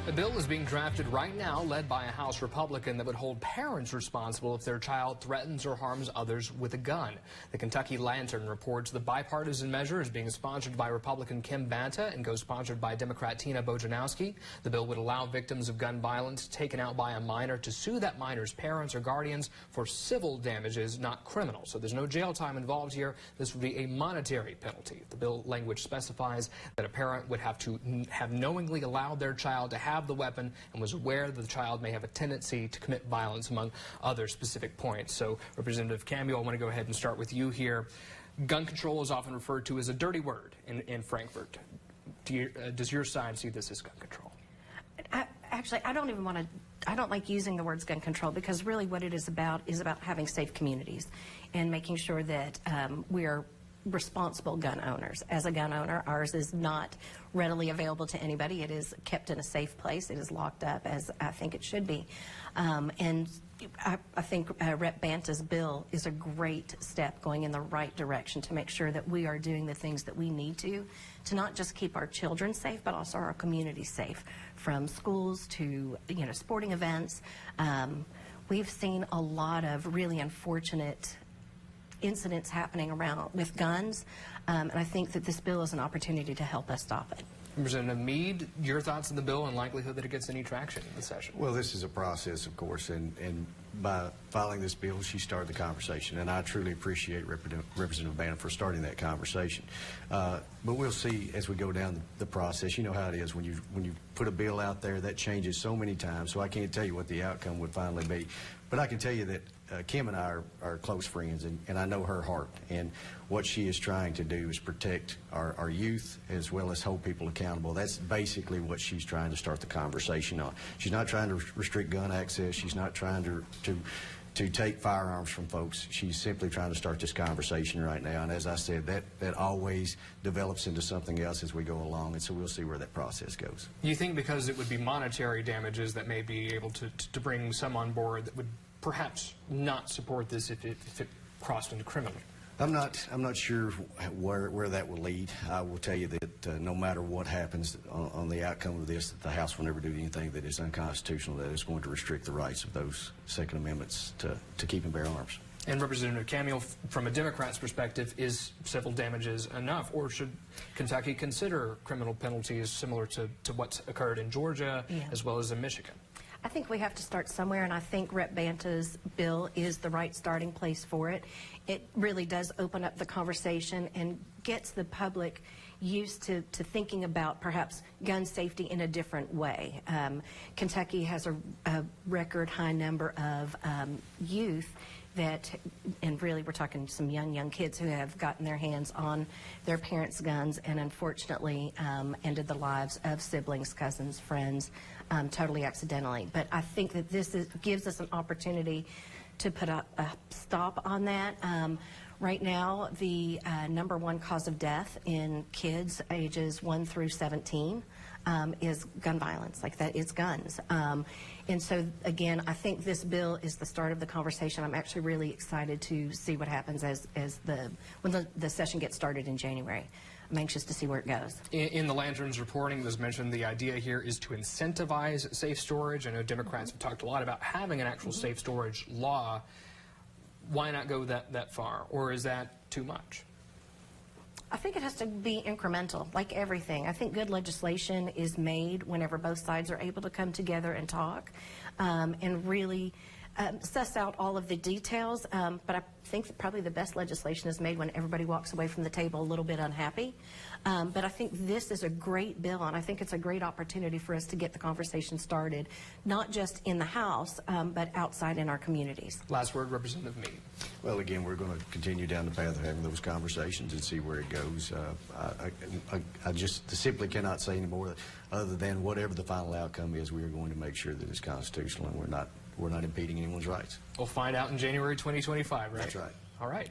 A bill is being drafted right now, led by a House Republican, that would hold parents responsible if their child threatens or harms others with a gun. The Kentucky Lantern reports the bipartisan measure is being sponsored by Republican Kim Banta and co-sponsored by Democrat Tina Bojanowski. The bill would allow victims of gun violence taken out by a minor to sue that minor's parents or guardians for civil damages, not criminal. So there's no jail time involved here. This would be a monetary penalty. The bill language specifies that a parent would have to have knowingly allowed their child to have the weapon and was aware that the child may have a tendency to commit violence, among other specific points. So, Representative Camuel, I want to go ahead and start with you here. Gun control is often referred to as a dirty word in Frankfurt. Does your side see this as gun control? Actually, I don't like using the words gun control, because really what it is about having safe communities and making sure that we are responsible gun owners. As a gun owner, ours is not readily available to anybody. It is kept in a safe place. It is locked up, as I think it should be. And I think Rep. Banta's bill is a great step going in the right direction to make sure that we are doing the things that we need to not just keep our children safe, but also our community safe, from schools to sporting events. We've seen a lot of really unfortunate incidents happening around with guns, and I think that this bill is an opportunity to help us stop it. Representative Meade, your thoughts on the bill and likelihood that it gets any traction in the session? Well, this is a process, of course, and by filing this bill, she started the conversation, and I truly appreciate Representative Banta for starting that conversation. But we'll see as we go down the process. You know how it is when you put a bill out there, that changes so many times, so I can't tell you what the outcome would finally be. But I can tell you that Kim and I are close friends, and I know her heart, and what she is trying to do is protect our youth as well as hold people accountable. That's basically what she's trying to start the conversation on. She's not trying to restrict gun access. She's not trying to take firearms from folks. She's simply trying to start this conversation right now, and as I said, that always develops into something else as we go along, and so we'll see where that process goes. You think because it would be monetary damages that may be able to bring some on board that would perhaps not support this if it crossed into criminal? I'm not sure where that will lead. I will tell you that no matter what happens on the outcome of this, that the House will never do anything that is unconstitutional, that is going to restrict the rights of those Second Amendments to keep and bear arms. And Representative Camuel, from a Democrat's perspective, is civil damages enough, or should Kentucky consider criminal penalties similar to what's occurred in Georgia as well as in Michigan? I think we have to start somewhere, and I think Rep. Banta's bill is the right starting place for it. It really does open up the conversation and gets the public used to thinking about perhaps gun safety in a different way. Kentucky has a record high number of youth that, and really we're talking some young kids who have gotten their hands on their parents' guns and unfortunately ended the lives of siblings, cousins, friends, totally accidentally. But I think that this gives us an opportunity to put a stop on that. Right now, the #1 cause of death in kids ages 1 through 17 is gun violence. Like, that is guns. And so, again, I think this bill is the start of the conversation. I'm actually really excited to see what happens when the session gets started in January. I'm anxious to see where it goes. In the Lantern's reporting, it was mentioned the idea here is to incentivize safe storage. I know Democrats have talked a lot about having an actual safe storage law. Why not go that far, or is that too much? I think it has to be incremental, like everything. I think good legislation is made whenever both sides are able to come together and talk and really suss out all of the details. But I think that probably the best legislation is made when everybody walks away from the table a little bit unhappy. But I think this is a great bill, and I think it's a great opportunity for us to get the conversation started, not just in the House, but outside in our communities. Last word, Representative Meade. Well, again, we're going to continue down the path of having those conversations and see where it goes. I just simply cannot say any more other than whatever the final outcome is, we are going to make sure that it's constitutional and we're not impeding anyone's rights. We'll find out in January 2025, right? That's right. All right.